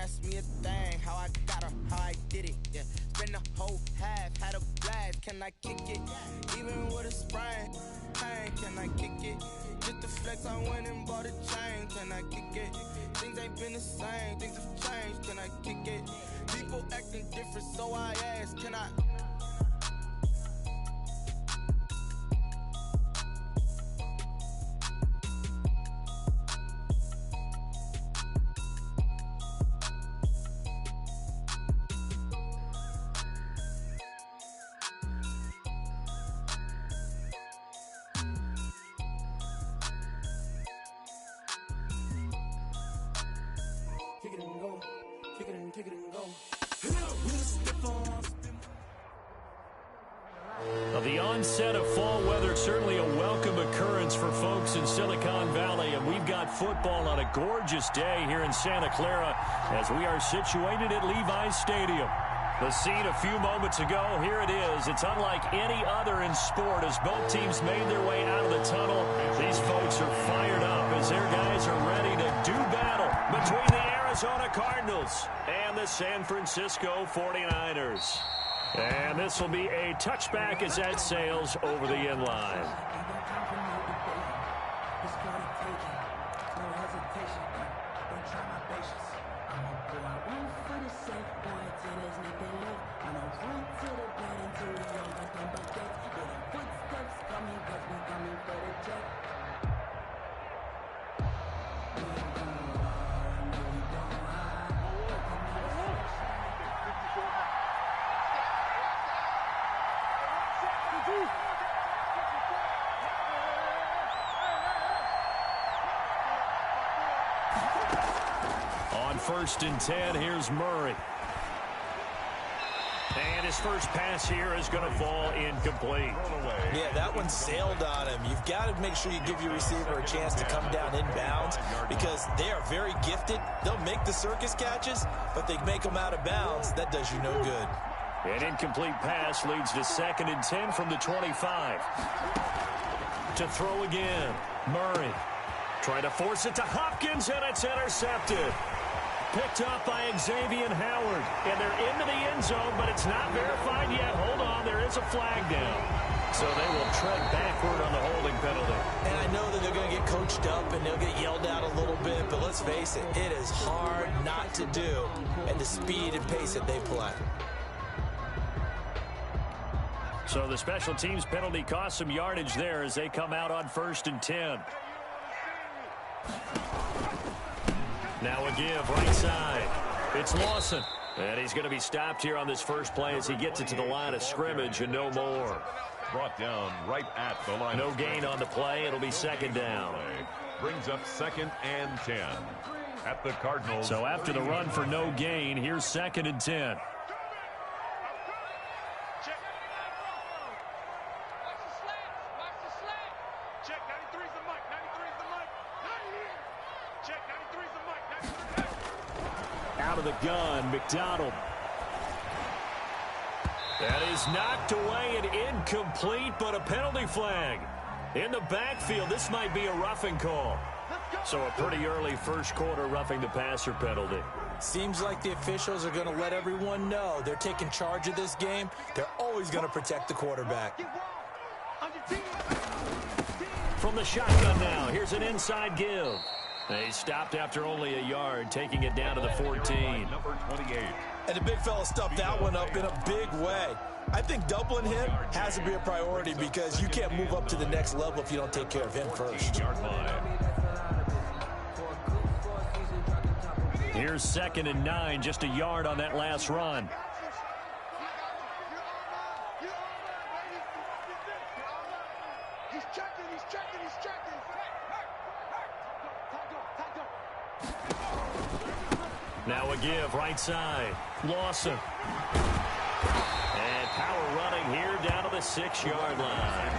ask me a thing, how I got her, how I did it, yeah. Spend the whole half, had a blast, can I kick it? Even with a sprain, pain, can I kick it? Just the flex, I went and bought a chain, can I kick it? Things ain't been the same, things have changed, can I kick it? People acting different, so I ask, can I? The onset of fall weather, certainly a welcome occurrence for folks in Silicon Valley, and we've got football on a gorgeous day here in Santa Clara as we are situated at Levi's Stadium. The scene a few moments ago, here it is. It's unlike any other in sport as both teams made their way out of the tunnel. These folks are fired up as their guys are ready to do battle between the Arizona Cardinals and the San Francisco 49ers. And this will be a touchback as that sails over the end line. On 1st and 10, here's Murray. And his first pass here is going to fall incomplete. Yeah, that one sailed on him. You've got to make sure you give your receiver a chance to come down inbounds because they are very gifted. They'll make the circus catches, but they make them out of bounds. That does you no good. An incomplete pass leads to 2nd and 10 from the 25. To throw again, Murray. Trying to force it to Hopkins, and it's intercepted. Picked up by Xavier Howard. And they're into the end zone, but it's not verified yet. Hold on, there is a flag down. So they will tread backward on the holding penalty. And I know that they're going to get coached up and they'll get yelled at a little bit, but let's face it, it is hard not to do at the speed and pace that they play. So the special teams penalty cost some yardage there as they come out on 1st and 10. Now a give right side. It's Lawson. And he's going to be stopped here on this first play as he gets it to the line of scrimmage and no more. Brought down right at the line. No gain on the play. It'll be 2nd down. Brings up 2nd and 10 at the Cardinals. So after the run for no gain, here's 2nd and 10. Out of the gun, McDonald. That is knocked away and incomplete, but a penalty flag. In the backfield, this might be a roughing call. So a pretty early first quarter roughing the passer penalty. Seems like the officials are going to let everyone know they're taking charge of this game. They're always going to protect the quarterback. From the shotgun now, here's an inside give. He stopped after only a yard, taking it down to the 14. Number 28. And the big fella stuffed that one up in a big way. I think doubling him has to be a priority because you can't move up to the next level if you don't take care of him first. Here's 2nd and 9, just a yard on that last run. Now a give, right side. Lawson. And power running here down to the 6-yard line.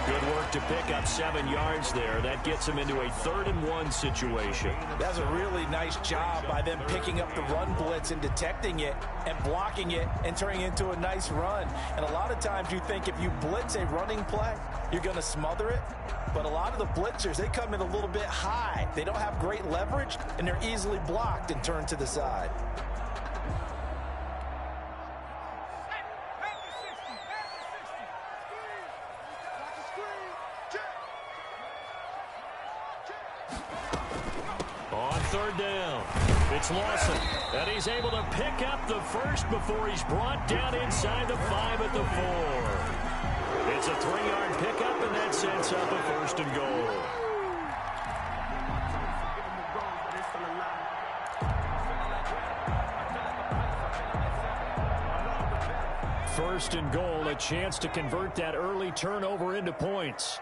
Good work to pick up 7 yards there. That gets him into a 3rd-and-1 situation. That's a really nice job by them picking up the run blitz and detecting it and blocking it and turning it into a nice run. And a lot of times you think if you blitz a running play, you're going to smother it. But a lot of the blitzers, they come in a little bit high. They don't have great leverage, and they're easily blocked and turned to the side. On 3rd down, it's Lawson, and he's able to pick up the first before he's brought down inside the 5 at the 4. It's a 3-yard pickup, and that sets up a 1st and goal. First and goal, a chance to convert that early turnover into points.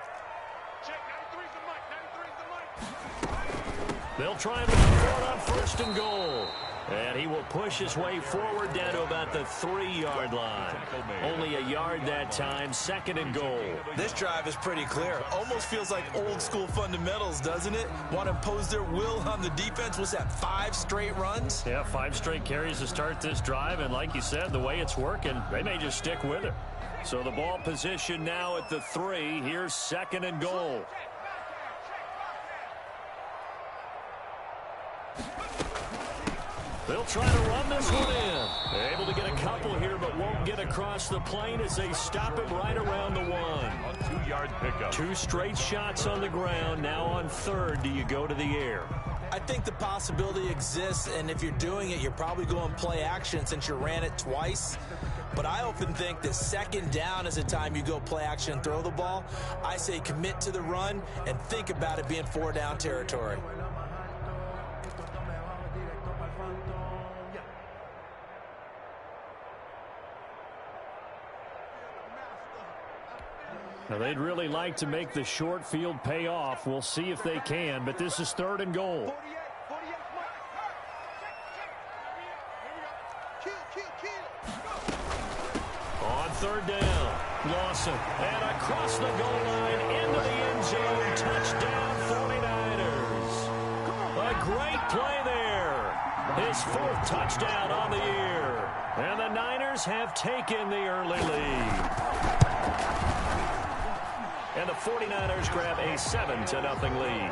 They'll try and run for it on 1st and goal. And he will push his way forward down to about the 3-yard line. Only a yard that time, 2nd and goal. This drive is pretty clear. Almost feels like old school fundamentals, doesn't it? Want to impose their will on the defense. Was that 5 straight runs? Yeah, 5 straight carries to start this drive. And like you said, the way it's working, they may just stick with it. So the ball position now at the 3. Here's 2nd and goal. They'll try to run this one in. Able to get a couple here, but won't get across the plane as they stop it right around the 1. A 2-yard pickup. 2 straight shots on the ground. Now on 3rd, do you go to the air? I think the possibility exists, and if you're doing it, you're probably going play action since you ran it twice. But I often think that 2nd down is the time you go play action and throw the ball. I say commit to the run and think about it being 4-down territory. Now, they'd really like to make the short field pay off. We'll see if they can, but this is 3rd and goal. On 3rd down, Lawson, and across the goal line into the end zone. Touchdown, 49ers. A great play there. His 4th touchdown on the year. And the Niners have taken the early lead. And the 49ers grab a 7-0 lead.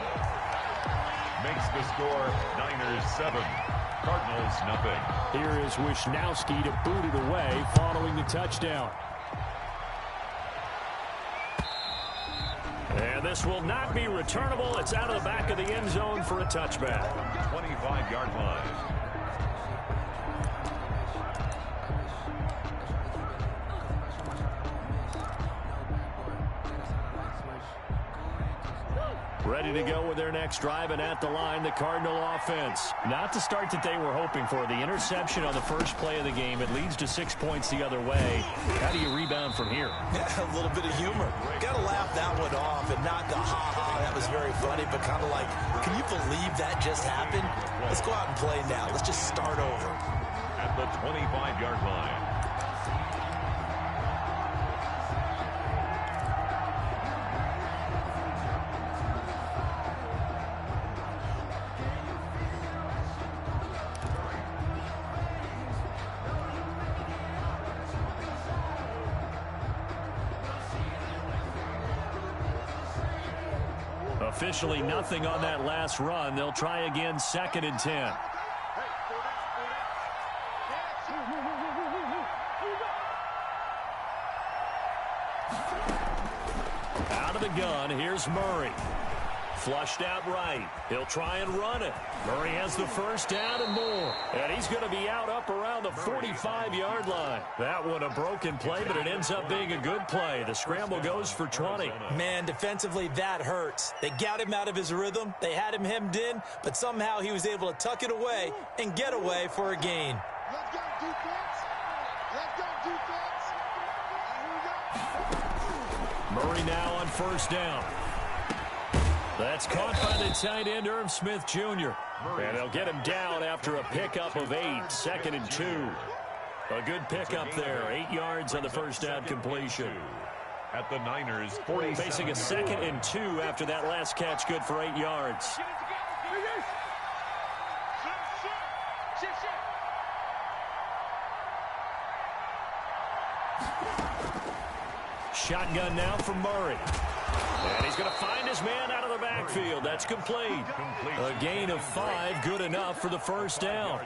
Makes the score Niners 7, Cardinals nothing. Here is Wisnowski to boot it away following the touchdown. And this will not be returnable. It's out of the back of the end zone for a touchback. 25-yard line. Ready to go with their next drive, and at the line, the Cardinal offense. Not the start that they were hoping for. The interception on the first play of the game. It leads to 6 points the other way. How do you rebound from here? Yeah, a little bit of humor. Got to laugh that one off and not the ha-ha, that was very funny, but kind of like, can you believe that just happened? Let's go out and play now. Let's just start over. At the 25-yard line. Officially nothing on that last run. They'll try again, 2nd and 10. Out of the gun, here's Murray. Flushed out right. He'll try and run it. Murray has the first down and more. And he's going to be out up around the 45-yard line. That one a broken play, but it ends up being a good play. The scramble goes for 20. Man, defensively, that hurts. They got him out of his rhythm. They had him hemmed in, but somehow he was able to tuck it away and get away for a gain. Let's go, defense. Let's go, defense. Murray now on first down. That's caught by the tight end, Irv Smith Jr. And they'll get him down after a pickup of 8, 2nd and 2. A good pickup there. 8 yards on the first down completion. At the Niners, 47. Facing a 2nd and 2 after that last catch, good for 8 yards. Shotgun now from Murray. And he's going to find his man out of the backfield. That's complete. A gain of 5, good enough for the first down.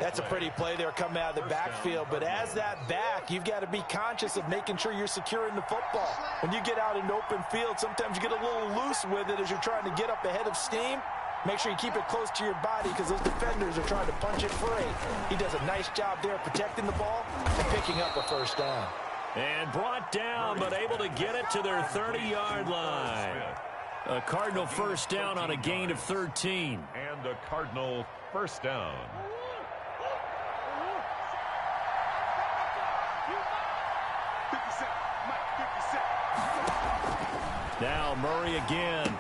That's a pretty play there coming out of the backfield. But as that back, you've got to be conscious of making sure you're securing the football. When you get out in open field, sometimes you get a little loose with it as you're trying to get up ahead of steam. Make sure you keep it close to your body because those defenders are trying to punch it free. He does a nice job there protecting the ball and picking up a first down. And brought down, but able to get it to their 30-yard line. A Cardinal first down on a gain of 13. And a Cardinal first down. Now Murray again.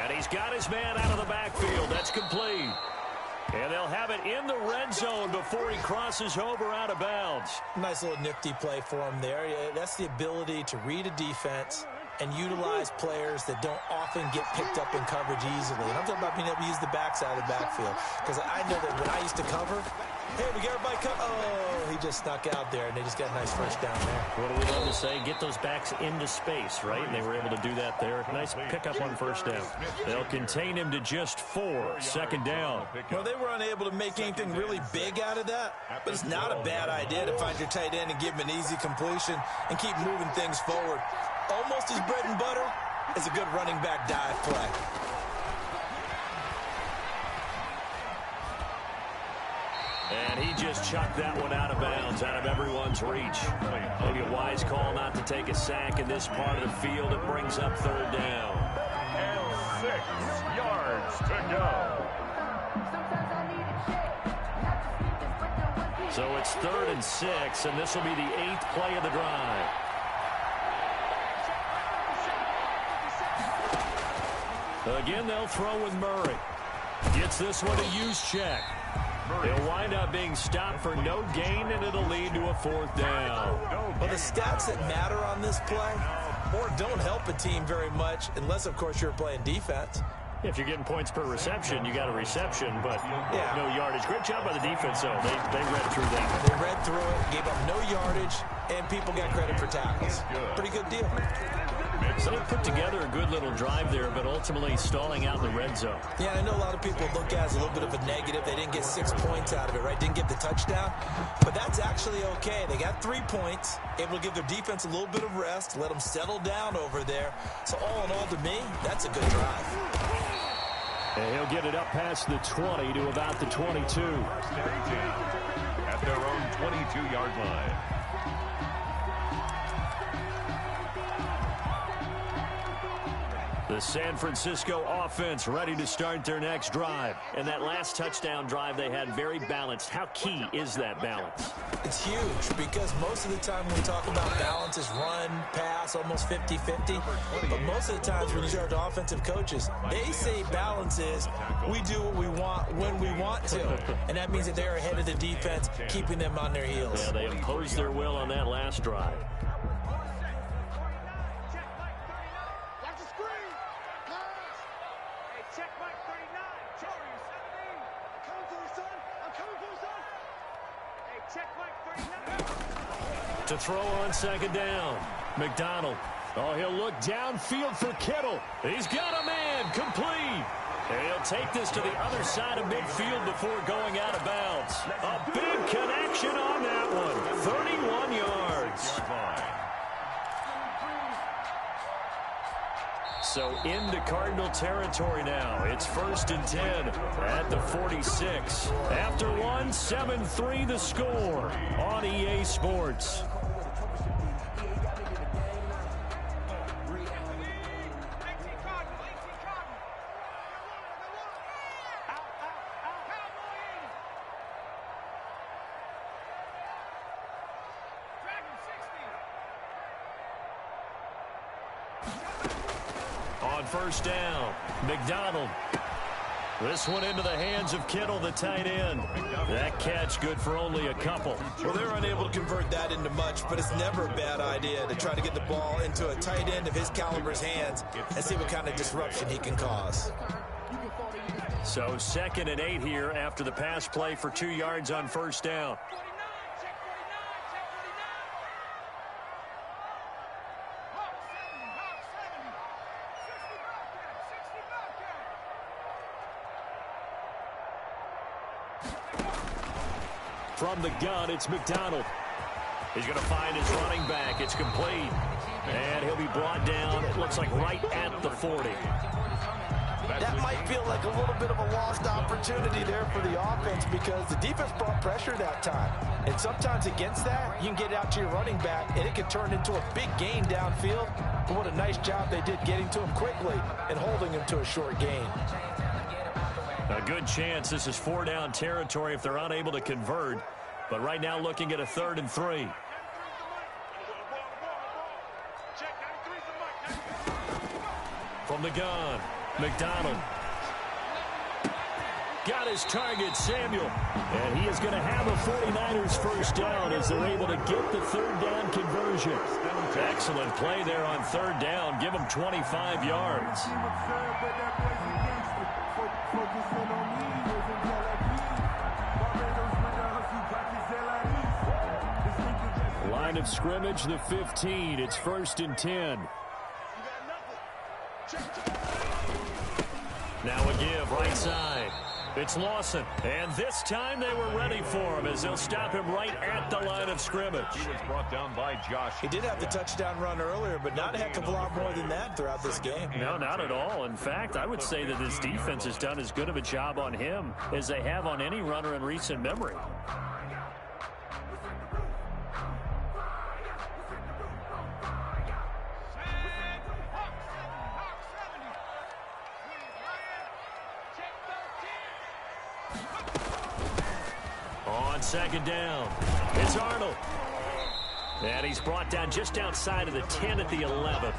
And he's got his man out of the backfield. That's complete. And they'll have it in the red zone before he crosses over out of bounds. Nice little nifty play for him there. That's the ability to read a defense and utilize players that don't often get picked up in coverage easily. And I'm talking about being able to use the backside of the backfield. Because I know that when I used to cover, hey, we got everybody cover. Oh, he just snuck out there, and they just got a nice first down there. What do we love to say? Get those backs into space, right? And they were able to do that there. Nice pickup on first down. They'll contain him to just 4. Second down. Well, they were unable to make anything really big out of that, but it's not a bad idea to find your tight end and give him an easy completion and keep moving things forward. Almost his bread and butter is a good running back dive play. And he just chucked that one out of bounds, out of everyone's reach. Maybe a wise call not to take a sack in this part of the field. It brings up third down. And 6 yards to go. So it's 3rd and 6, and this will be the 8th play of the drive. Again, they'll throw with Murray. Gets this one to Juszczyk. He'll wind up being stopped for no gain, and it'll lead to a 4th down. Well, the stats that matter on this play don't help a team very much unless, of course, you're playing defense. If you're getting points per reception, you got a reception, but no yardage. Great job by the defense, though. They read through that. They read through it, gave up no yardage, and people got credit for tackles. Pretty good deal. So they put together a good little drive there, but ultimately stalling out in the red zone. Yeah, I know a lot of people look at it as a little bit of a negative. They didn't get 6 points out of it, right? Didn't get the touchdown. But that's actually okay. They got 3 points, able to give their defense a little bit of rest, let them settle down over there. So all in all, to me, that's a good drive. And he'll get it up past the 20 to about the 22. At their own 22-yard line. The San Francisco offense ready to start their next drive. And that last touchdown drive they had very balanced. How key is that balance? It's huge because most of the time when we talk about balance is run, pass, almost 50-50. But most of the times when you start to offensive coaches, they say balance is we do what we want when we want to. And that means that they're ahead of the defense, keeping them on their heels. Yeah, they imposed their will on that last drive. To throw on second down. McDonald. Oh, he'll look downfield for Kittle. He's got a man. Complete. And he'll take this to the other side of midfield before going out of bounds. A big connection on that one. 31 yards. So into Cardinal territory now. It's 1st and 10 at the 46. After one, 7-3 the score on EA Sports. On first down, McDonald. This one into the hands of Kittle, the tight end. That catch good for only a couple. Well, they're unable to convert that into much, but it's never a bad idea to try to get the ball into a tight end of his caliber's hands and see what kind of disruption he can cause. So 2nd and 8 here after the pass play for 2 yards on first down. From the gun, it's McDonald. He's going to find his running back. It's complete. And he'll be brought down, it looks like right at the 40. That might feel like a little bit of a lost opportunity there for the offense because the defense brought pressure that time. And sometimes against that, you can get it out to your running back, and it can turn into a big gain downfield. But what a nice job they did getting to him quickly and holding him to a short gain. A good chance this is 4-down territory if they're unable to convert. But right now looking at a 3rd and 3. From the gun, McDonald. Got his target, Samuel. And he is going to have a 49ers first down as they're able to get the 3rd down conversion. Excellent play there on 3rd down. Give them 25 yards. Line of scrimmage, the 15. It's 1st and 10. Now a give, right side. It's Lawson. And this time they were ready for him as they'll stop him right at the line of scrimmage. He was brought down by Josh. He did have the touchdown run earlier, but not a heck of a lot more than that throughout this game. No, not at all. In fact, I would say that this defense has done as good of a job on him as they have on any runner in recent memory. On 2nd down, it's Arnold. And he's brought down just outside of the 10 at the 11.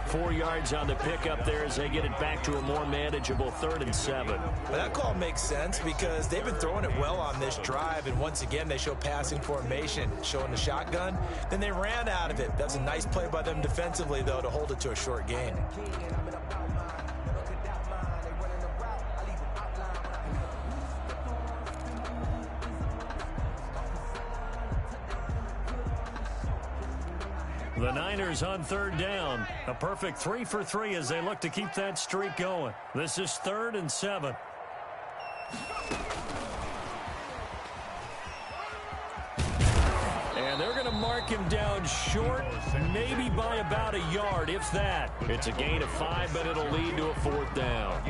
4 yards on the pickup there as they get it back to a more manageable 3rd and 7. Well, that call makes sense because they've been throwing it well on this drive, and once again they show passing formation, showing the shotgun. Then they ran out of it. That's a nice play by them defensively, though, to hold it to a short gain. The Niners on 3rd down. A perfect 3 for 3 as they look to keep that streak going. This is 3rd and 7. And they're going to mark him down short, maybe by about a yard, if that. It's a gain of 5, but it'll lead to a 4th down.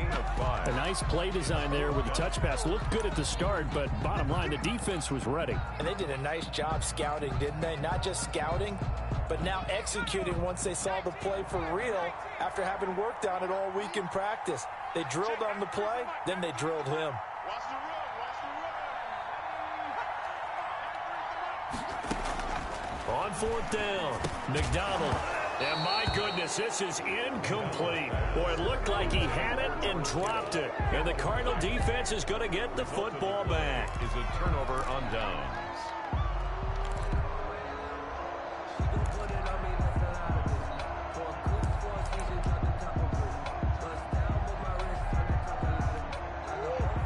A nice play design there with the touch pass. Looked good at the start, but bottom line, the defense was ready. And they did a nice job scouting, didn't they? Not just scouting, but now executing once they saw the play for real after having worked on it all week in practice. They drilled on the play, then they drilled him. On 4th down, McDonald. And my goodness, this is incomplete. Boy, it looked like he had it and dropped it. And the Cardinal defense is going to get the football back. Is a turnover on downs.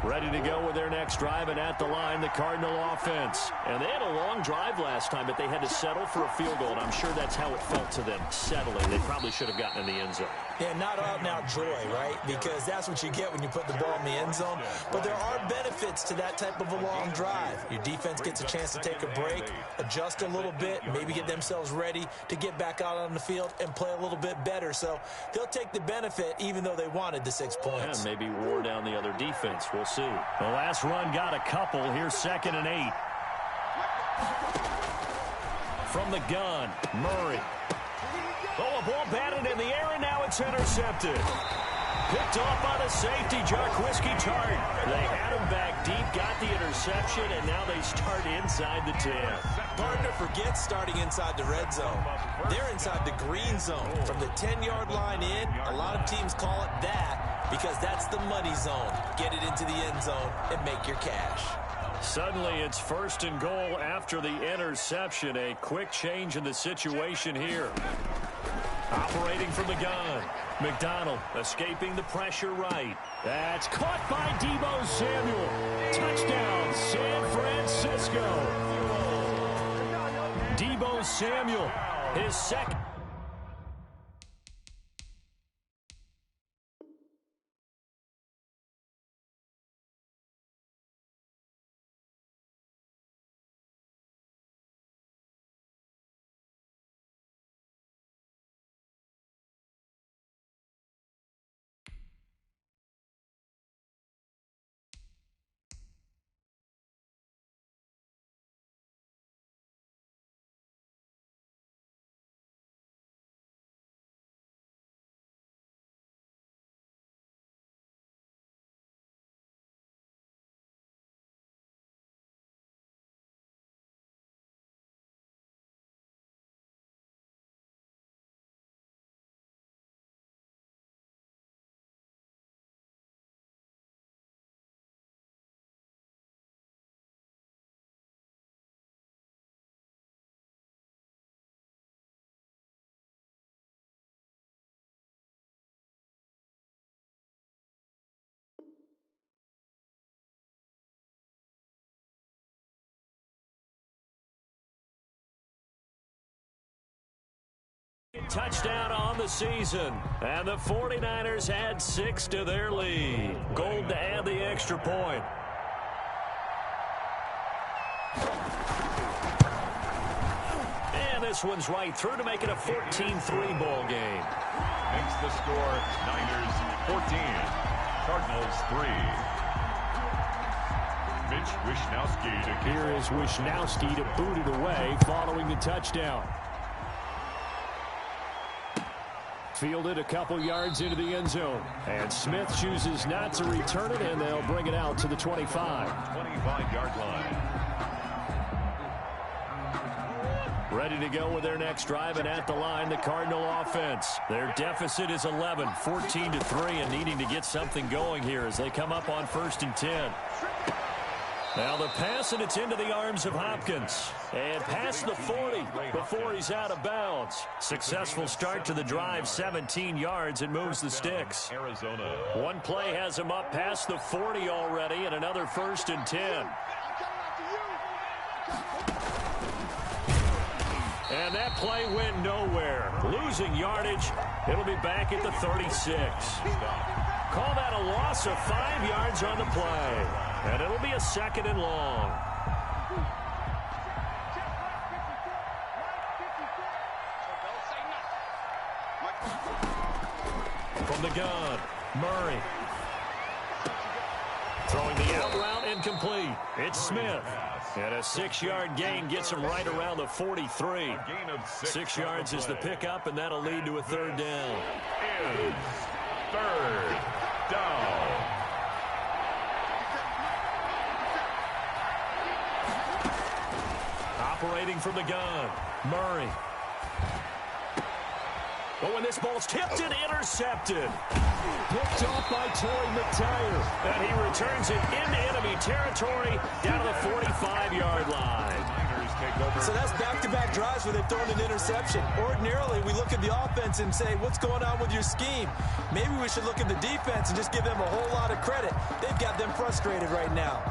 Ready to go with their next drive, and at the line, the Cardinal offense. And they had a long drive last time, but they had to settle for a field goal, and I'm sure that's how it felt to them, settling. They probably should have gotten in the end zone. Yeah, not out and out joy, right? Because that's what you get when you put the ball in the end zone. But there are benefits to that type of a long drive. Your defense gets a chance to take a break, adjust a little bit, maybe get themselves ready to get back out on the field and play a little bit better. So they'll take the benefit even though they wanted the 6 points. Yeah, maybe wore down the other defense. We'll see. The last run got a couple. Here's 2nd and 8. From the gun, Murray. Oh, a ball batted in the air, and now it's intercepted. Picked off by the safety, Jarquiski Tartt. They had him back deep, got the interception. interception, and now they start inside the 10. Partner forgets starting inside the red zone. They're inside the green zone. From the 10-yard line in, a lot of teams call it that because that's the money zone. Get it into the end zone and make your cash. Suddenly, it's 1st and goal after the interception. A quick change in the situation here. Operating from the gun. McDonald escaping the pressure right. That's caught by Deebo Samuel. Touchdown, San Francisco. Deebo Samuel, his second. Touchdown on the season, and the 49ers add 6 to their lead. Gold to add the extra point. And this one's right through to make it a 14-3 ball game. Makes the score Niners 14, Cardinals 3. Mitch Wishnowsky. Here is Wishnowsky to boot it away following the touchdown. Fielded a couple yards into the end zone. And Smith chooses not to return it, and they'll bring it out to the 25. 25-yard line. Ready to go with their next drive, and at the line, the Cardinal offense. Their deficit is 11, 14-3, and needing to get something going here as they come up on 1st and 10. Now the pass, and it's into the arms of Hopkins. And past the 40 before he's out of bounds. Successful start to the drive, 17 yards, and moves the sticks. Arizona. One play has him up past the 40 already, and another 1st and 10. And that play went nowhere. Losing yardage. It'll be back at the 36. Call that a loss of 5 yards on the play. And it'll be a 2nd and long. From the gun, Murray. Throwing the out route incomplete. It's Smith. And a 6-yard gain gets him right around the 43. 6 yards is the pickup, and that'll lead to a 3rd down. Is 3rd down. Operating from the gun, Murray. But when this ball's tipped and intercepted. Picked off by Torrey McTyer. And he returns it into enemy territory down to the 45-yard line. So that's back-to-back drives where they've thrown an interception. Ordinarily, we look at the offense and say, what's going on with your scheme? Maybe we should look at the defense and just give them a whole lot of credit. They've got them frustrated right now.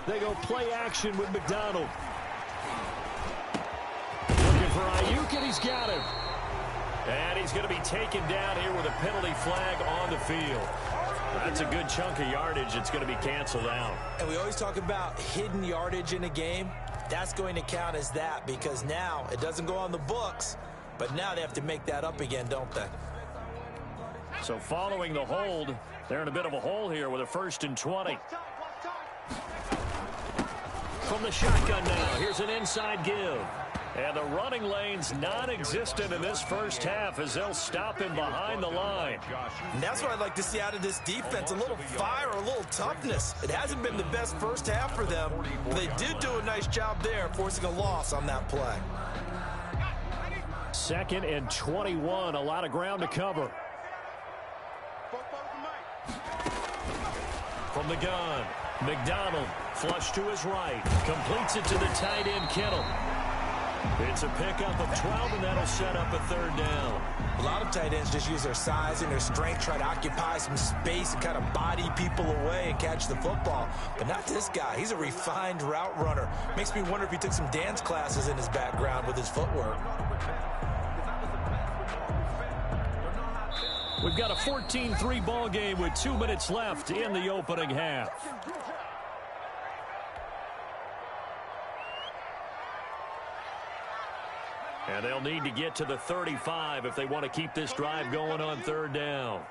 They go play action with McDonald. Looking for Ayuk, and he's got him. And he's going to be taken down here with a penalty flag on the field. That's a good chunk of yardage. It's going to be canceled out. And we always talk about hidden yardage in a game. That's going to count as that because now it doesn't go on the books, but now they have to make that up again, don't they? So following the hold, they're in a bit of a hole here with a 1st and 20. From the shotgun now, here's an inside give. And the running lane's non-existent in this first half as they'll stop him behind the line. And that's what I'd like to see out of this defense, a little fire, a little toughness. It hasn't been the best first half for them, but they did do a nice job there, forcing a loss on that play. 2nd and 21, a lot of ground to cover. From the gun, McDonald, flush to his right, completes it to the tight end, Kittle. It's a pickup of 12, and that'll set up a 3rd down. A lot of tight ends just use their size and their strength, try to occupy some space and kind of body people away and catch the football. But not this guy. He's a refined route runner. Makes me wonder if he took some dance classes in his background with his footwork. We've got a 14-3 ball game with 2 minutes left in the opening half. And they'll need to get to the 35 if they want to keep this drive going on 3rd down.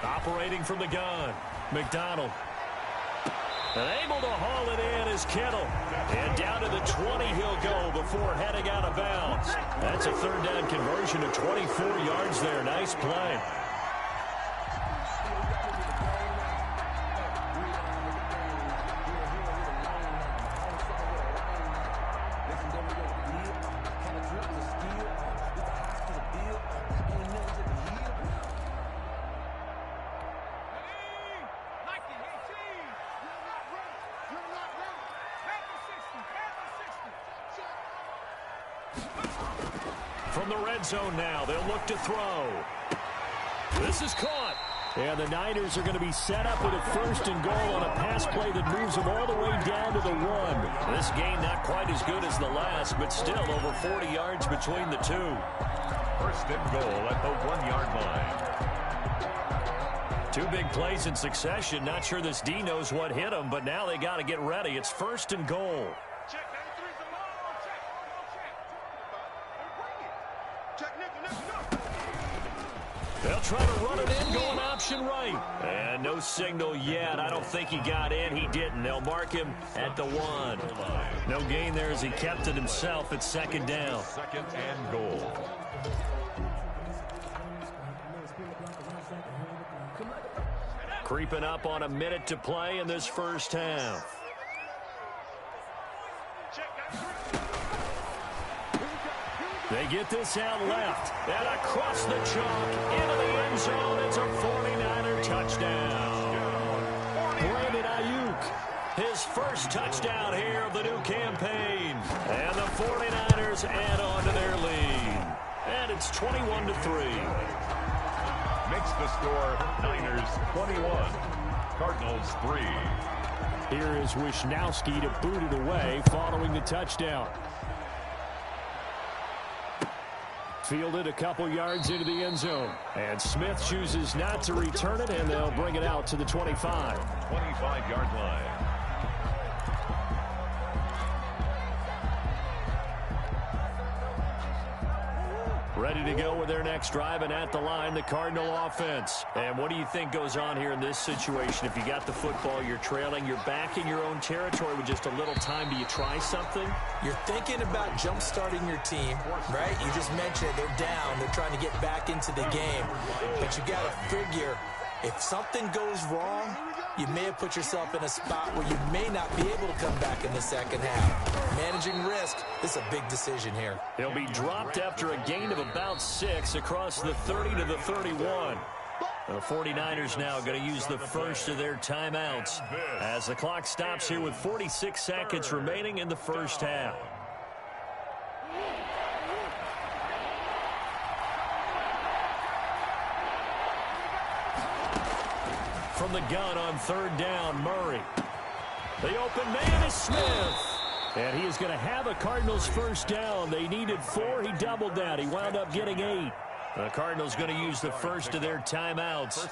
Operating from the gun, McDonald. And able to haul it in is Kittle. And down to the 20 he'll go before heading out of bounds. That's a 3rd down conversion of 24 yards there. Nice play. From the red zone now, they'll look to throw. This is caught. And the Niners are going to be set up with a 1st and goal on a pass play that moves them all the way down to the 1. This game not quite as good as the last, but still over 40 yards between the two. 1st and goal at the 1-yard line. 2 big plays in succession. Not sure this D knows what hit him, but now they got to get ready. It's 1st and goal. They'll try to run it in, going option right. And no signal yet. I don't think he got in. He didn't. They'll mark him at the 1. No gain there as he kept it himself at 2nd down. 2nd and goal. Creeping up on a minute to play in this first half. They get this out left, and across the chalk, into the end zone. It's a 49er touchdown. Brandon Ayuk, his first touchdown here of the new campaign. And the 49ers add on to their lead. And it's 21-3. Makes the score Niners 21, Cardinals 3. Here is Wisnowski to boot it away following the touchdown. Fielded a couple yards into the end zone. And Smith chooses not to return it, and they'll bring it out to the 25. 25-yard line. Ready to go with their next drive, and at the line, the Cardinal offense. And what do you think goes on here in this situation? If you got the football, you're trailing, you're back in your own territory with just a little time. Do you try something? You're thinking about jump-starting your team, right? You just mentioned it. They're down. They're trying to get back into the game. But you got to figure, if something goes wrong, you may have put yourself in a spot where you may not be able to come back in the second half. Managing risk, this is a big decision here. He'll be dropped after a gain of about 6 across the 30 to the 31. The 49ers now going to use the first of their timeouts as the clock stops here with 46 seconds remaining in the first half. From the gun on 3rd down, Murray. The open man is Smith. And he is going to have a Cardinals first down. They needed 4. He doubled that. He wound up getting 8. The Cardinals going to use the first of their timeouts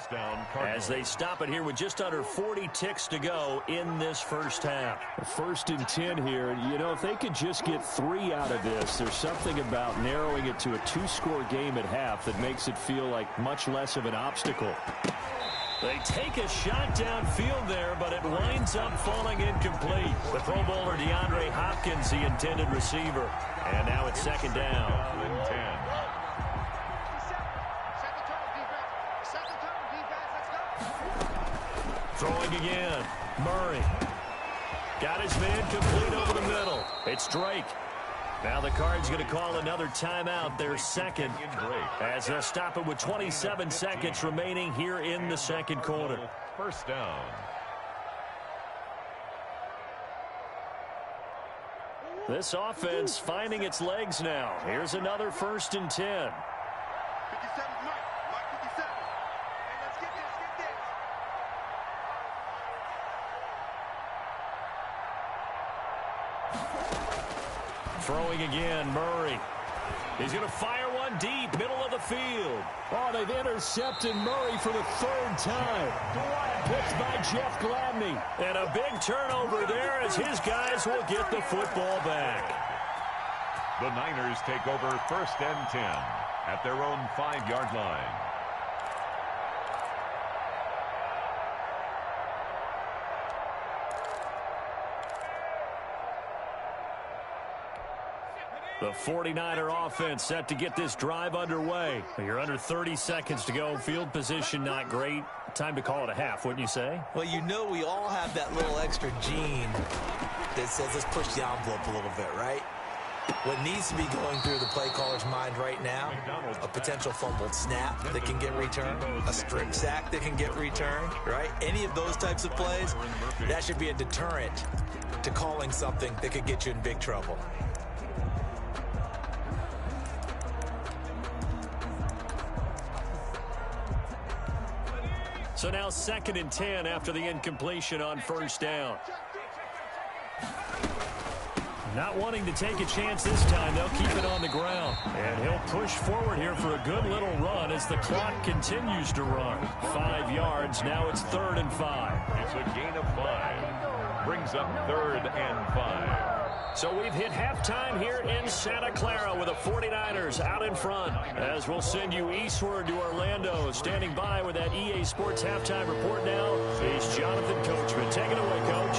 as they stop it here with just under 40 ticks to go in this first half. 1st and 10 here. You know, if they could just get 3 out of this, there's something about narrowing it to a 2-score game at half that makes it feel like much less of an obstacle. They take a shot downfield there, but it winds up falling incomplete. The Pro Bowler DeAndre Hopkins, the intended receiver. And now it's second down. 10. Throwing again. Murray. Got his man complete over the middle. It's Drake. Now the Cards going to call another timeout, their second, as they'll stop it with 27 seconds remaining here in the second quarter. First down. This offense finding its legs now. Here's another 1st and 10. 57, Mike 57. Hey, let's get this, Throwing again, Murray. He's going to fire one deep, middle of the field. Oh, they've intercepted Murray for the 3rd time. Picked by Jeff Gladney. And a big turnover there as his guys will get the football back. The Niners take over 1st and 10 at their own 5-yard line. The 49er offense set to get this drive underway. You're under 30 seconds to go. Field position not great. Time to call it a half, wouldn't you say? Well, you know we all have that little extra gene that says let's push the envelope a little bit, right? What needs to be going through the play caller's mind right now, a potential fumbled snap that can get returned, a strip sack that can get returned, right? Any of those types of plays, that should be a deterrent to calling something that could get you in big trouble. So now 2nd and 10 after the incompletion on 1st down. Not wanting to take a chance this time, they'll keep it on the ground. And he'll push forward here for a good little run as the clock continues to run. 5 yards, now it's 3rd and 5. It's a gain of 5. Brings up 3rd and 5. So we've hit halftime here in Santa Clara with the 49ers out in front. As we'll send you eastward to Orlando. Standing by with that EA Sports halftime report now is Jonathan Coachman. Take it away, Coach.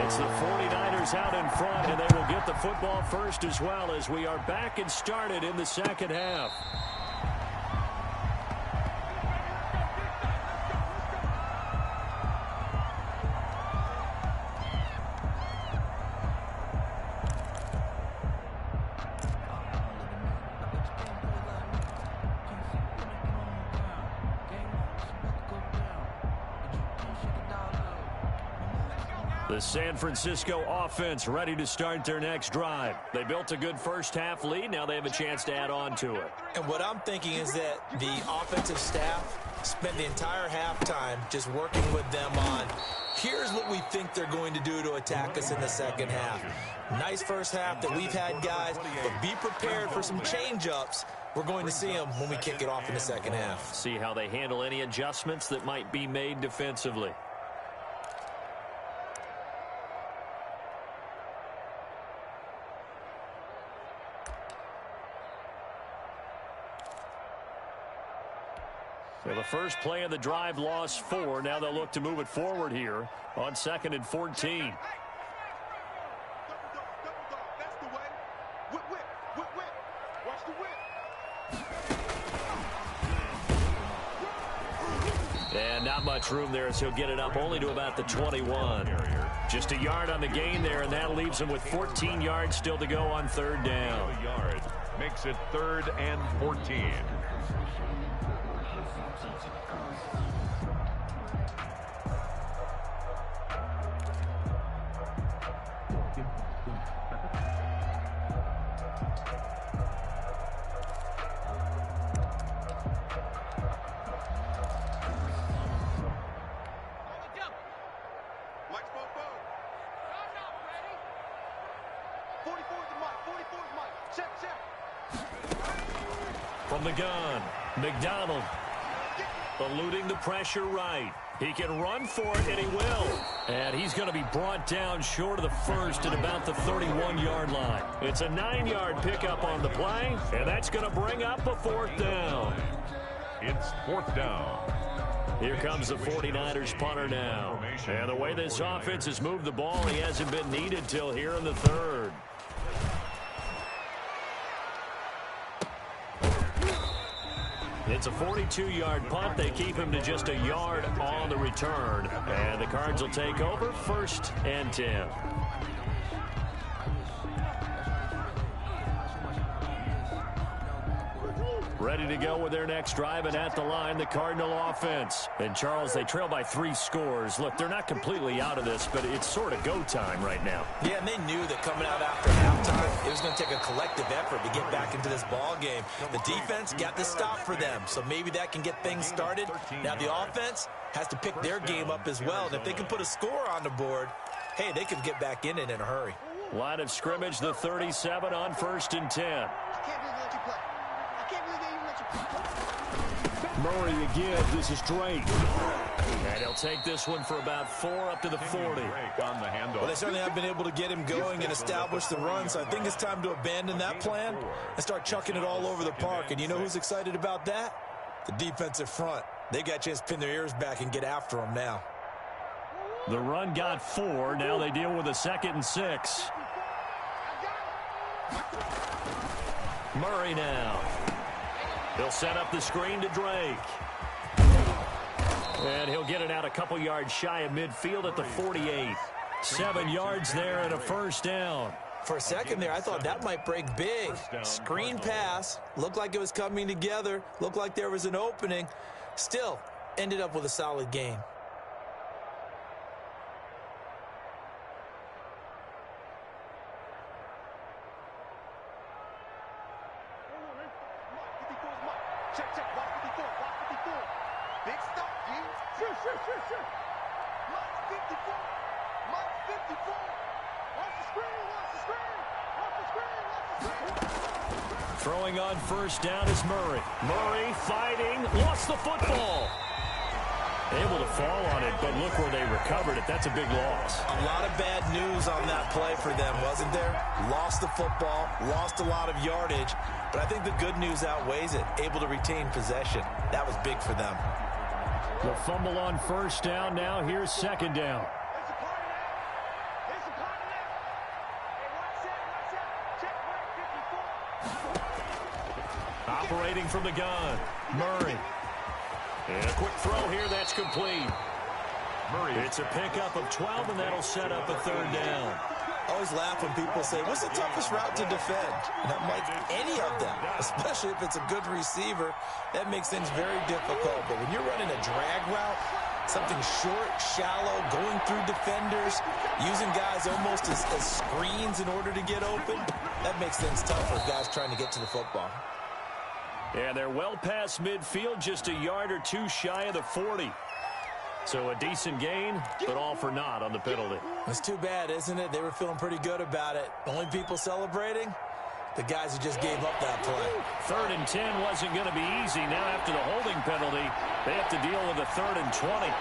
It's the 49ers out in front, and they will get the football first as well as we are back and started in the second half. The San Francisco offense ready to start their next drive. They built a good first half lead. Now they have a chance to add on to it. And what I'm thinking is that the offensive staff spent the entire halftime just working with them on, here's what we think they're going to do to attack us in the second half. Nice first half that we've had, guys, but be prepared for some change-ups. We're going to see them when we kick it off in the second half. See how they handle any adjustments that might be made defensively. So the first play of the drive lost 4. Now they'll look to move it forward here on 2nd and 14. That's the way. Whip. Watch the whip. And not much room there as he'll get it up only to about the 21. Just a yard on the gain there, and that leaves him with 14 yards still to go on 3rd down. A yard makes it 3rd and 14. From the gun, McDonald eluding the pressure right. He can run for it, and he will. And he's going to be brought down short of the first at about the 31-yard line. It's a 9-yard pickup on the play, and that's going to bring up a 4th down. It's 4th down. Here comes the 49ers punter now. And the way this offense has moved the ball, he hasn't been needed till here in the third. It's a 42-yard punt. They keep him to just a yard on the return. And the Cards will take over 1st and 10. Ready to go with their next drive, and at the line, the Cardinal offense. And, Charles, they trail by 3 scores. Look, they're not completely out of this, but it's sort of go time right now. Yeah, and they knew that coming out after halftime, it was going to take a collective effort to get back into this ball game. The defense got the stop for them, so maybe that can get things started. Now the offense has to pick their game up as well, and if they can put a score on the board, hey, they can get back in it in a hurry. Line of scrimmage, the 37 on 1st and 10. Murray again. This is Drake. And he'll take this one for about 4 up to the 40. Well, they certainly have been able to get him going and establish the run, so I think it's time to abandon that plan and start chucking it all over the park. And you know who's excited about that? The defensive front. They got a chance to pin their ears back and get after him now. The run got 4. Now they deal with a 2nd and 6. Murray now. He'll set up the screen to Drake. And he'll get it out a couple yards shy of midfield at the 48. 7 yards there and a 1st down. For a second there, I thought that might break big. Screen pass. Looked like it was coming together. Looked like there was an opening. Still, ended up with a solid game. Throwing on 1st down is Murray. Murray fighting, lost the football. Able to fall on it, but look where they recovered it. That's a big loss. A lot of bad news on that play for them, wasn't there? Lost the football, lost a lot of yardage, but I think the good news outweighs it. Able to retain possession. That was big for them. The fumble on 1st down. Now here's 2nd down. Operating from the gun, Murray. And a quick throw here, that's complete. Murray. It's a pickup of 12, and that'll set up a 3rd down. I always laugh when people say, what's the toughest route to defend? And I'm like, any of them, especially if it's a good receiver. That makes things very difficult. But when you're running a drag route, something short, shallow, going through defenders, using guys almost as screens in order to get open, that makes things tough for guys trying to get to the football. Yeah, they're well past midfield, just a yard or 2 shy of the 40. So a decent gain, but all for naught on the penalty. It's too bad, isn't it? They were feeling pretty good about it. Only people celebrating, the guys who just gave up that play. 3rd and 10 wasn't going to be easy. Now after the holding penalty, they have to deal with a 3rd and 20.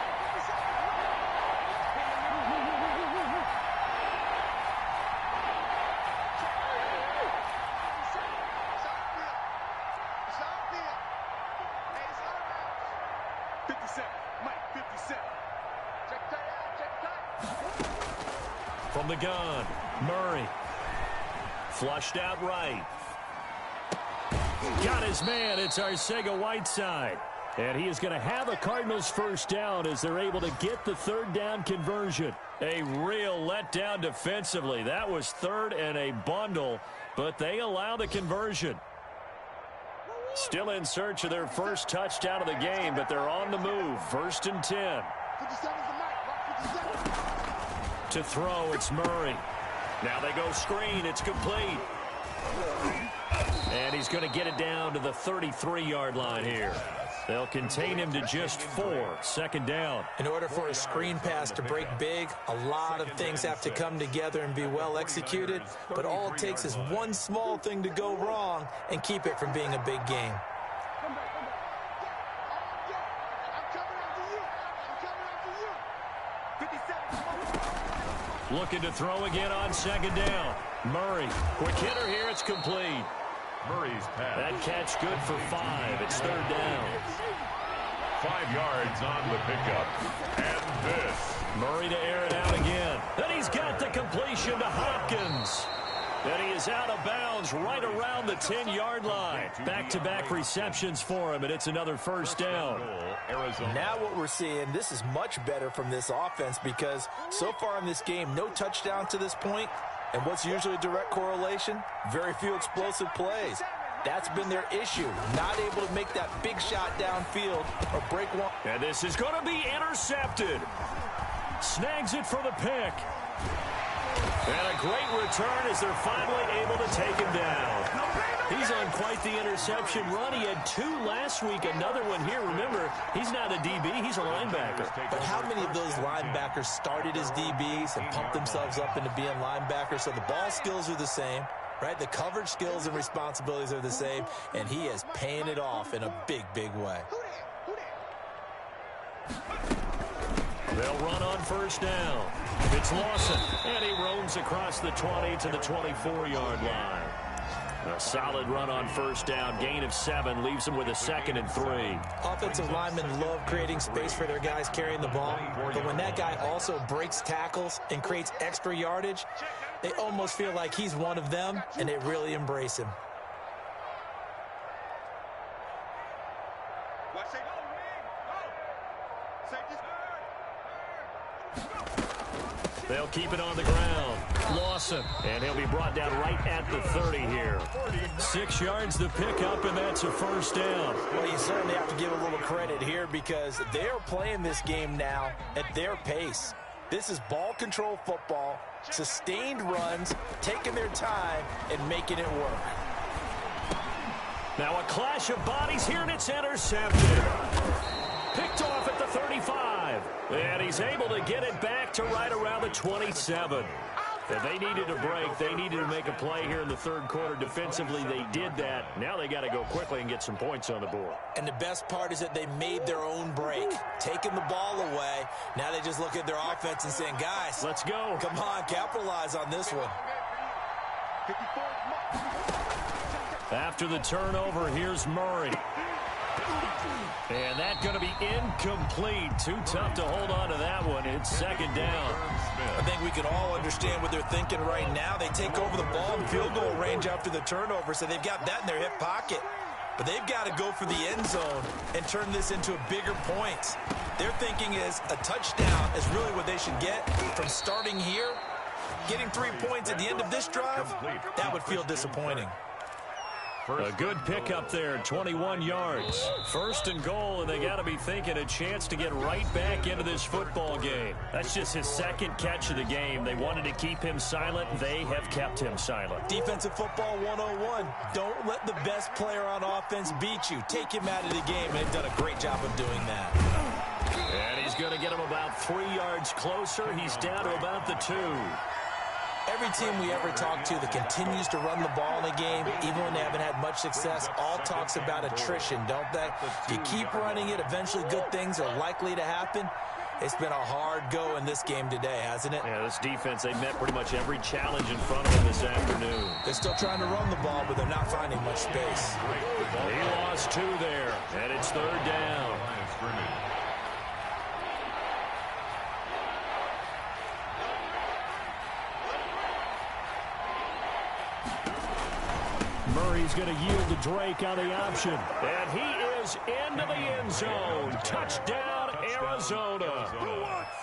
From the gun, Murray. Flushed out right. Got his man. It's Arcega-Whiteside. And he is going to have a Cardinals 1st down as they're able to get the 3rd down conversion. A real letdown defensively. That was 3rd and a bundle, but they allow the conversion. Still in search of their 1st touchdown of the game, but they're on the move. 1st and 10. To throw, it's Murray. Now they go screen. It's complete. And he's going to get it down to the 33-yard line here. They'll contain him to just 4. 2nd down. In order for a screen pass to break big, a lot of things have to come together and be well executed. But all it takes is one small thing to go wrong and keep it from being a big game. Looking to throw again on 2nd down. Murray, quick hitter here, it's complete. Murray's pass. That catch good for 5. It's 3rd down. 5 yards on the pickup. And this. Murray to air it out again. Then he's got the completion to Hopkins. And he is out of bounds right around the 10-yard line. Back-to-back receptions for him, and it's another first down. Now what we're seeing, this is much better from this offense because so far in this game, no touchdown to this point. And what's usually a direct correlation? Very few explosive plays. That's been their issue, not able to make that big shot downfield or break one. And this is going to be intercepted. Snags it for the pick. And a great return as they're finally able to take him down. He's on quite the interception run. He had 2 last week, another one here. Remember, he's not a DB, he's a linebacker. But how many of those linebackers started as DBs and pumped themselves up into being linebackers? So the ball skills are the same, right? The coverage skills and responsibilities are the same, and he is paying it off in a big, big way. They'll run on first down. It's Lawson, and he roams across the 20 to the 24-yard line. A solid run on first down. Gain of 7 leaves them with a 2nd and 3. Offensive linemen love creating space for their guys carrying the ball, but when that guy also breaks tackles and creates extra yardage, they almost feel like he's one of them, and they really embrace him. They'll keep it on the ground. Lawson, and he'll be brought down right at the 30 here. 6 yards to pick up, and that's a first down. Well, you certainly have to give a little credit here because they're playing this game now at their pace. This is ball control football, sustained runs, taking their time, and making it work. Now a clash of bodies here, and it's intercepted. Picked off at the 35. And he's able to get it back to right around the 27. If they needed a break, they needed to make a play here in the third quarter. Defensively, they did that. Now they got to go quickly and get some points on the board. And the best part is that they made their own break, taking the ball away. Now they just look at their offense and saying, guys, let's go. Come on, capitalize on this one. After the turnover, here's Murray. And that's going to be incomplete. Too tough to hold on to that one. It's 2nd down. I think we can all understand what they're thinking right now. They take over the ball in field goal range after the turnover, so they've got that in their hip pocket. But they've got to go for the end zone and turn this into a bigger point. Their thinking is a touchdown is really what they should get from starting here. Getting 3 points at the end of this drive, that would feel disappointing. A good pickup there, 21 yards. 1st and goal, and they got to be thinking a chance to get right back into this football game. That's just his 2nd catch of the game. They wanted to keep him silent. They have kept him silent. Defensive football 101. Don't let the best player on offense beat you. Take him out of the game, and they've done a great job of doing that. And he's going to get him about 3 yards closer. He's down to about the 2. Every team we ever talk to that continues to run the ball in a game, even when they haven't had much success, all talks about attrition, don't they? If you keep running it, eventually good things are likely to happen. It's been a hard go in this game today, hasn't it? Yeah, this defense, they met pretty much every challenge in front of them this afternoon. They're still trying to run the ball, but they're not finding much space. He lost 2 there, and it's 3rd down. Murray's going to yield to Drake on the option. And he is into the end zone. Touchdown, Arizona.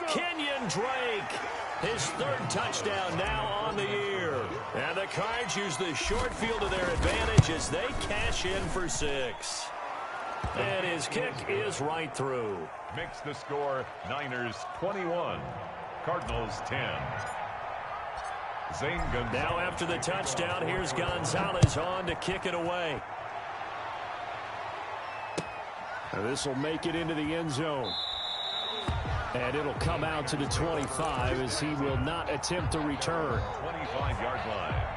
Kenyon Drake, his 3rd touchdown now on the year. And the Cards use the short field to their advantage as they cash in for 6. And his kick is right through. Makes the score Niners 21, Cardinals 10. Now after the touchdown, here's Gonzalez on to kick it away. This will make it into the end zone. And it'll come out to the 25 as he will not attempt to return. 25-yard line.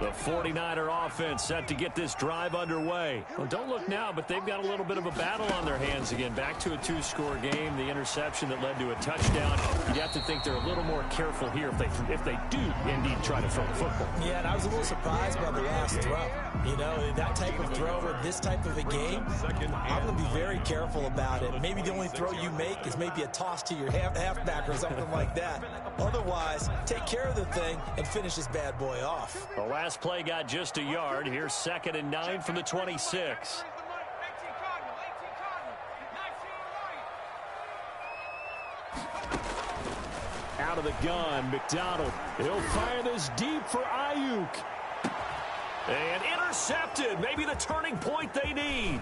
The 49er offense set to get this drive underway. Well, don't look now, but they've got a little bit of a battle on their hands again. Back to a 2-score game. The interception that led to a touchdown. You'd have to think they're a little more careful here if they do indeed try to throw the football. Yeah, and I was a little surprised by the last throw. You know, that type of throw in this type of a game, I'm going to be very careful about it. Maybe the only throw you make is maybe a toss to your halfback or something like that. Otherwise, take care of the thing and finish this bad boy off. The last play got just a yard. Here's 2nd and 9 from the 26. Out of the gun, McDonald. He'll fire this deep for Ayuk. And intercepted. Maybe the turning point they need.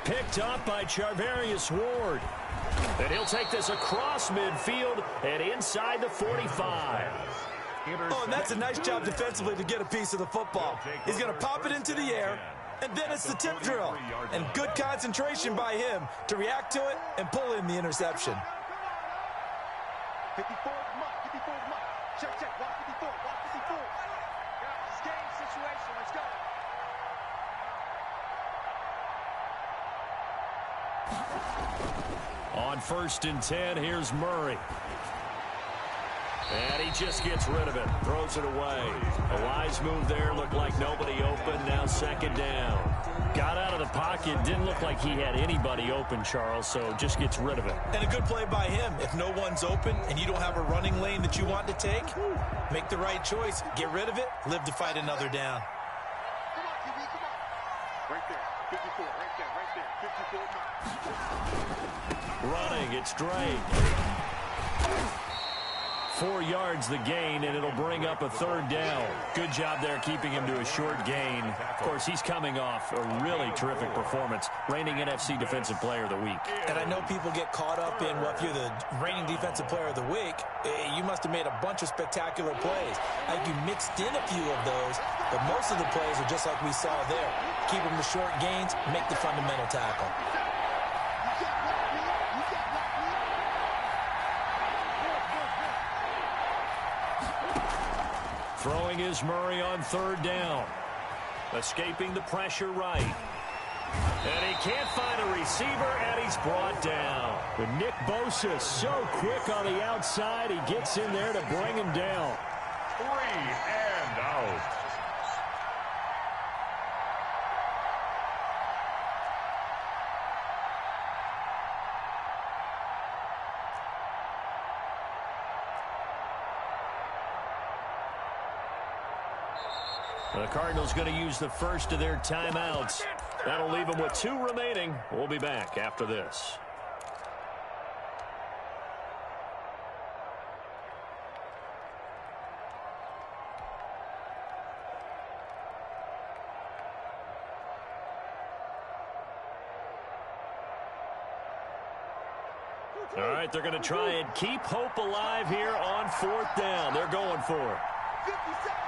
Picked up by Charvarius Ward. And he'll take this across midfield and inside the 45. Oh, and that's a nice job defensively to get a piece of the football. He's going to pop it into the air, and then it's the tip drill. And good concentration by him to react to it and pull in the interception. 54, mark, 54, mark. Check, walk 54, walk 54. It's game situation, let's go. On 1st and 10, here's Murray. And he just gets rid of it, throws it away. A wise move there, looked like nobody open, now 2nd down. Got out of the pocket, didn't look like he had anybody open, Charles, so just gets rid of it. And a good play by him. If no one's open and you don't have a running lane that you want to take, make the right choice. Get rid of it, live to fight another down. Come on, QB, come on. Right there, 54, right there, 54. Running, it's Drake. 4 yards the gain, and it'll bring up a 3rd down. Good job there keeping him to a short gain. Of course, he's coming off a really terrific performance, reigning NFC Defensive Player of the Week. And I know people get caught up in, well, if you're the reigning Defensive Player of the Week, you must have made a bunch of spectacular plays. I think you mixed in a few of those, but most of the plays are just like we saw there. Keep them to short gains, make the fundamental tackle. Throwing is Murray on 3rd down. Escaping the pressure right. And he can't find a receiver, and he's brought down. But Nick Bosa so quick on the outside, he gets in there to bring him down. 3 and out. The Cardinals going to use the first of their timeouts. That'll leave them with 2 remaining. We'll be back after this. All right, they're going to try and keep hope alive here on 4th down. They're going for it. 50 seconds.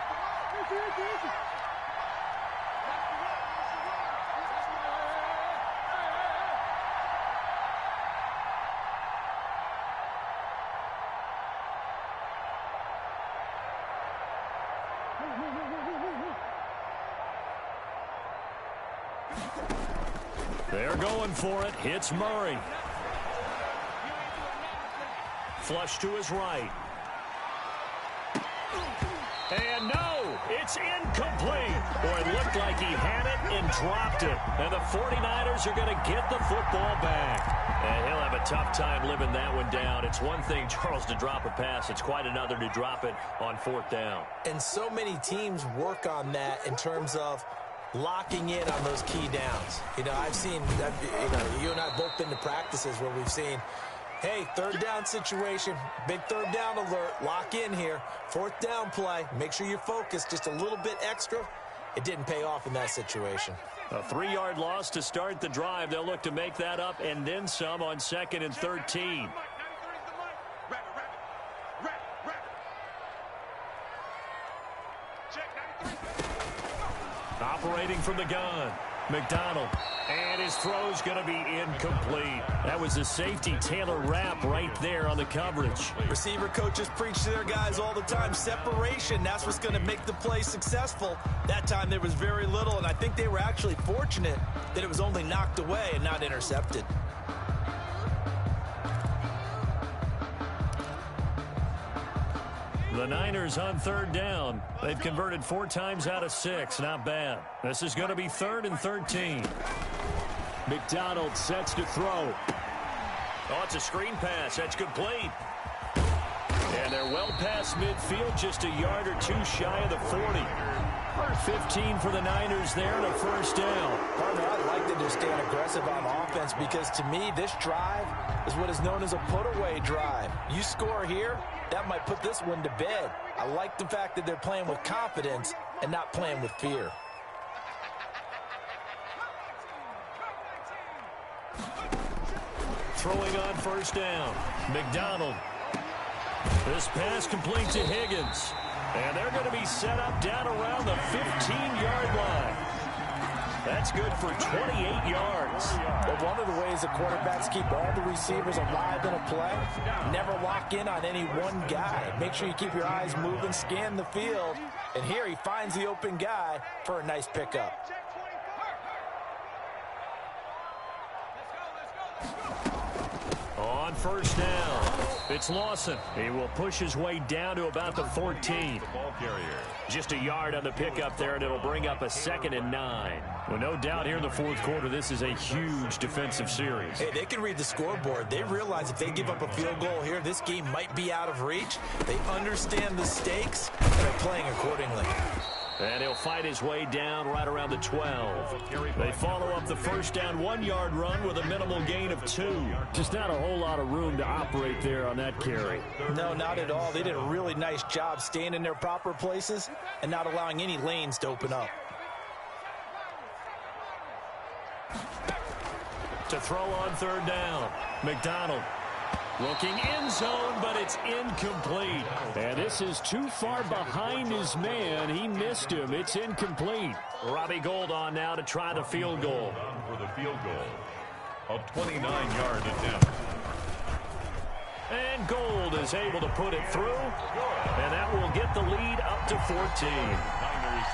They're going for it. Hits Murray. Flush to his right. And no, it's incomplete. Boy, it looked like he had it and dropped it. And the 49ers are going to get the football back. And he'll have a tough time living that one down. It's one thing, Charles, to drop a pass. It's quite another to drop it on 4th down. And so many teams work on that in terms of locking in on those key downs. You know, I've seen, you and I have both been to practices where we've seen, hey, 3rd down situation, big 3rd down alert, lock in here, 4th down play, make sure you're focused just a little bit extra. It didn't pay off in that situation. A 3-yard loss to start the drive. They'll look to make that up and then some on 2nd and 13. Operating from the gun. McDonald. And his throw's going to be incomplete. That was a safety Taylor Rapp right there on the coverage. Receiver coaches preach to their guys all the time. Separation, that's what's going to make the play successful. That time there was very little, and I think they were actually fortunate that it was only knocked away and not intercepted. The Niners on third down. They've converted 4 times out of 6. Not bad. This is going to be 3rd and 13. McDonald sets to throw. Oh, it's a screen pass. That's complete. And they're well past midfield, just a yard or 2 shy of the 40. 15 for the Niners there and a first down. Partner, I'd like to just stand aggressive on offense because to me, this drive is what is known as a put-away drive. You score here, that might put this one to bed. I like the fact that they're playing with confidence and not playing with fear. Throwing on first down. McDonald. This pass complete to Higgins. And they're going to be set up down around the 15-yard line. That's good for 28 yards. But one of the ways the quarterbacks keep all the receivers alive in a play, never lock in on any one guy. Make sure you keep your eyes moving, scan the field. And here he finds the open guy for a nice pickup. On first down, it's Lawson. He will push his way down to about the 14. Just a yard on the pickup there, and it'll bring up a 2nd and 9. Well, no doubt here in the 4th quarter, this is a huge defensive series. Hey, they can read the scoreboard. They realize if they give up a field goal here, this game might be out of reach. They understand the stakes, and they're playing accordingly. And he'll fight his way down right around the 12. They follow up the first down 1-yard run with a minimal gain of 2. Just not a whole lot of room to operate there on that carry. No, not at all. They did a really nice job staying in their proper places and not allowing any lanes to open up. To throw on third down, McDonald. Looking end zone, but it's incomplete. And this is too far behind his man. He missed him. It's incomplete. Robbie Gould on now to try the field goal. For the field goal, a 29-yard attempt. And Gould is able to put it through. And that will get the lead up to 14.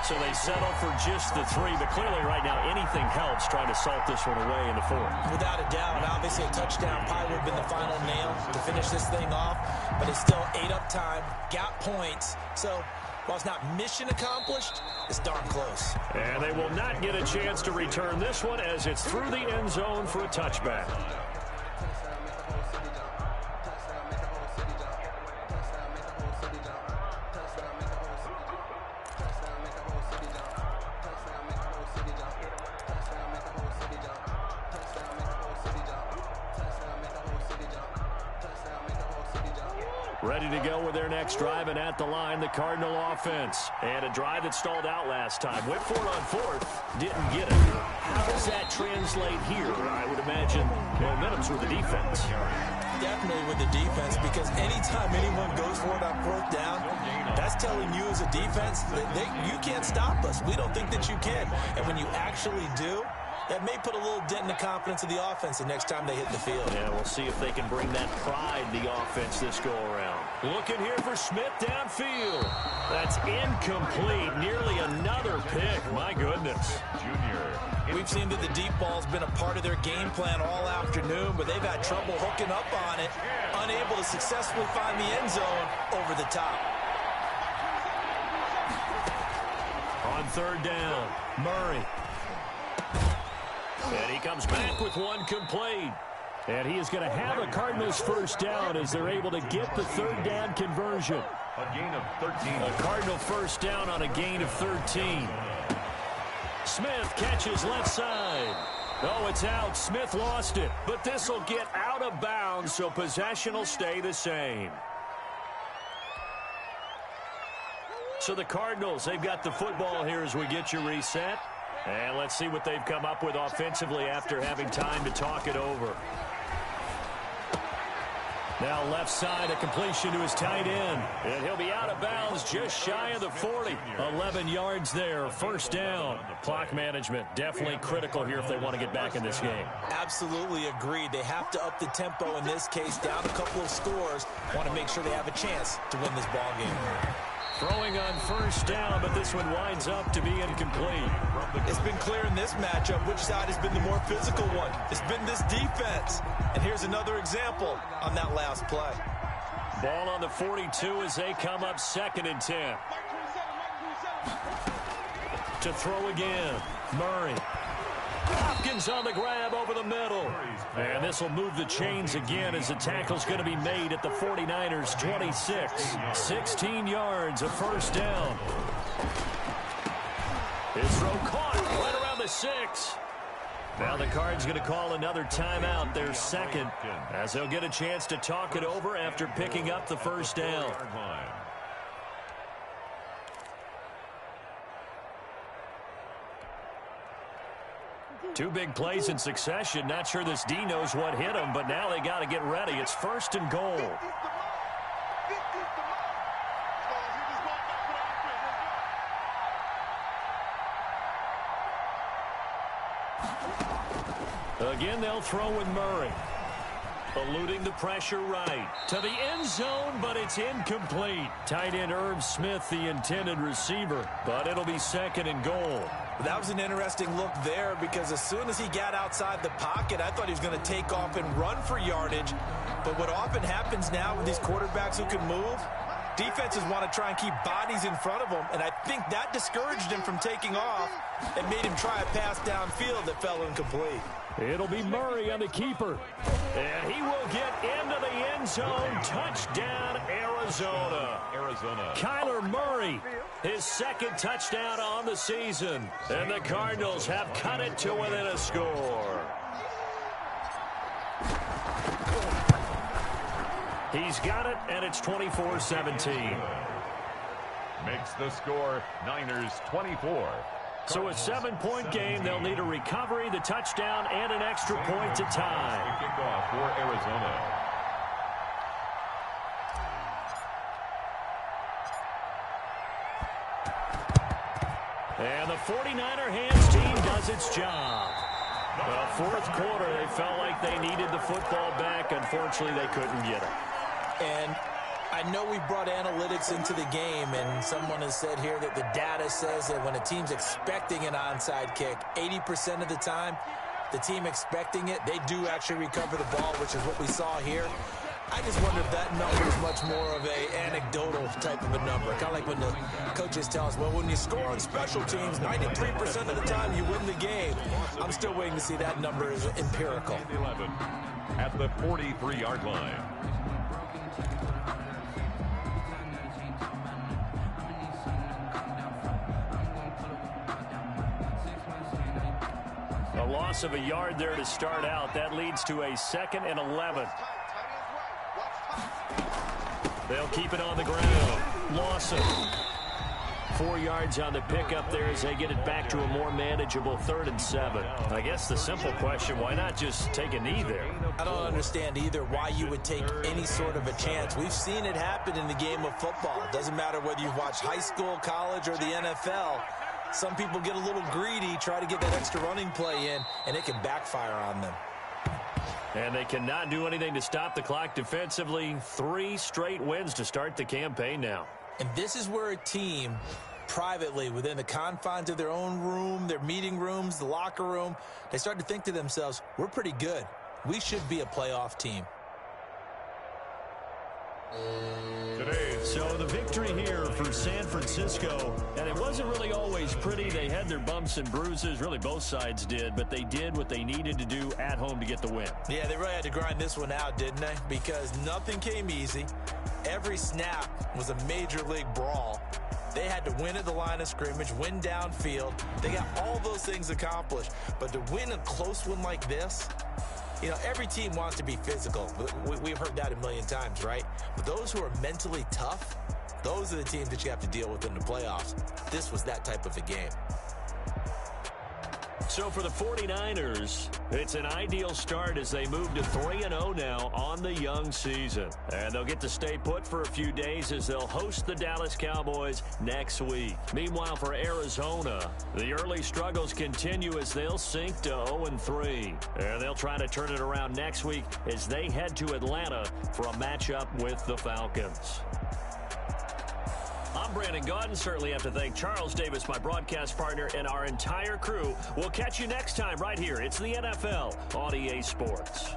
So they settle for just the 3, but clearly right now anything helps trying to salt this one away in the 4th. Without a doubt, obviously a touchdown probably would have been the final nail to finish this thing off, but it's still ate up time, got points, so while it's not mission accomplished, it's darn close. And they will not get a chance to return this one as it's through the end zone for a touchback. Ready to go with their next drive, and at the line, the Cardinal offense. And a drive that stalled out last time. Went for it on 4th, didn't get it. How does that translate here? I would imagine momentum's with the defense. Definitely with the defense, because anytime anyone goes for it on 4th down, that's telling you as a defense that you can't stop us. We don't think that you can. And when you actually do, that may put a little dent in the confidence of the offense the next time they hit the field. Yeah, we'll see if they can bring that pride in the offense this go-around. Looking here for Smith downfield. That's incomplete. Nearly another pick. My goodness. Junior. We've seen that the deep ball's been a part of their game plan all afternoon, but they've had trouble hooking up on it, unable to successfully find the end zone over the top. On third down, Murray. And he comes back with one complete. And he is going to have a Cardinals first down as they're able to get the third down conversion. A gain of 13. A Cardinal first down on a gain of 13. Smith catches left side. Oh, it's out. Smith lost it. But this will get out of bounds, so possession will stay the same. So the Cardinals, they've got the football here as we get you reset. And let's see what they've come up with offensively after having time to talk it over. Now left side, a completion to his tight end. And he'll be out of bounds just shy of the 40. 11 yards there, first down. Clock management definitely critical here if they want to get back in this game. Absolutely agreed. They have to up the tempo in this case, down a couple of scores. Want to make sure they have a chance to win this ball game. Throwing on first down, but this one winds up to be incomplete. It's been clear in this matchup which side has been the more physical one. It's been this defense. And here's another example on that last play. Ball on the 42 as they come up 2nd and 10. To throw again, Murray. Hopkins on the grab over the middle. And this will move the chains again as the tackle's going to be made at the 49ers 26. 16 yards, a first down. His throw caught right around the 6. Now the Cards going to call another timeout, their second, as they'll get a chance to talk it over after picking up the first down. Two big plays in succession. Not sure this D knows what hit him, but now they got to get ready. It's 1st and goal. Again, they'll throw with Murray. Eluding the pressure right. To the end zone, but it's incomplete. Tight end Irv Smith, the intended receiver, but it'll be 2nd and goal. That was an interesting look there because as soon as he got outside the pocket, I thought he was going to take off and run for yardage. But what often happens now with these quarterbacks who can move, defenses want to try and keep bodies in front of them, and I think that discouraged him from taking off and made him try a pass downfield that fell incomplete. It'll be Murray on the keeper. And he will get into the end zone. Touchdown, Arizona. Kyler Murray, his 2nd touchdown on the season. And the Cardinals have cut it to within a score. He's got it, and it's 24-17. Makes the score Niners 24. So a 7-point game. They'll need a recovery, the touchdown, and an extra point to tie. Kickoff for Arizona. And the 49er hands team does its job. The 4th quarter, they felt like they needed the football back. Unfortunately, they couldn't get it. And I know we brought analytics into the game, and someone has said here that the data says that when a team's expecting an onside kick, 80% of the time, the team expecting it, they do actually recover the ball, which is what we saw here. I just wonder if that number is much more of an anecdotal type of a number. Kind of like when the coaches tell us, well, when you score on special teams, 93% of the time you win the game. I'm still waiting to see that number is empirical. 11 at the 43-yard line. A loss of a yard there to start out. That leads to a 2nd and 11. They'll keep it on the ground. Lawson. 4 yards on the pickup there as they get it back to a more manageable 3rd and 7. I guess the simple question, why not just take a knee there? I don't understand either why you would take any sort of a chance. We've seen it happen in the game of football. It doesn't matter whether you've watched high school, college, or the NFL. Some people get a little greedy, try to get that extra running play in, and it can backfire on them. And they cannot do anything to stop the clock defensively. 3 straight wins to start the campaign now. And this is where a team, privately, within the confines of their own room, their meeting rooms, the locker room, they start to think to themselves, we're pretty good. We should be a playoff team. So the victory here for San Francisco, and it wasn't really always pretty. They had their bumps and bruises, really both sides did, but they did what they needed to do at home to get the win. Yeah, they really had to grind this one out, didn't they? Because nothing came easy. Every snap was a major league brawl. They had to win at the line of scrimmage, win downfield. They got all those things accomplished. But to win a close one like this, you know, every team wants to be physical. We've heard that a million times, right? But those who are mentally tough, those are the teams that you have to deal with in the playoffs. This was that type of a game. So for the 49ers, it's an ideal start as they move to 3-0 now on the young season. And they'll get to stay put for a few days as they'll host the Dallas Cowboys next week. Meanwhile, for Arizona, the early struggles continue as they'll sink to 0-3. And they'll try to turn it around next week as they head to Atlanta for a matchup with the Falcons. I'm Brandon Gaudin. Certainly have to thank Charles Davis, my broadcast partner, and our entire crew. We'll catch you next time right here. It's the NFL on EA Sports.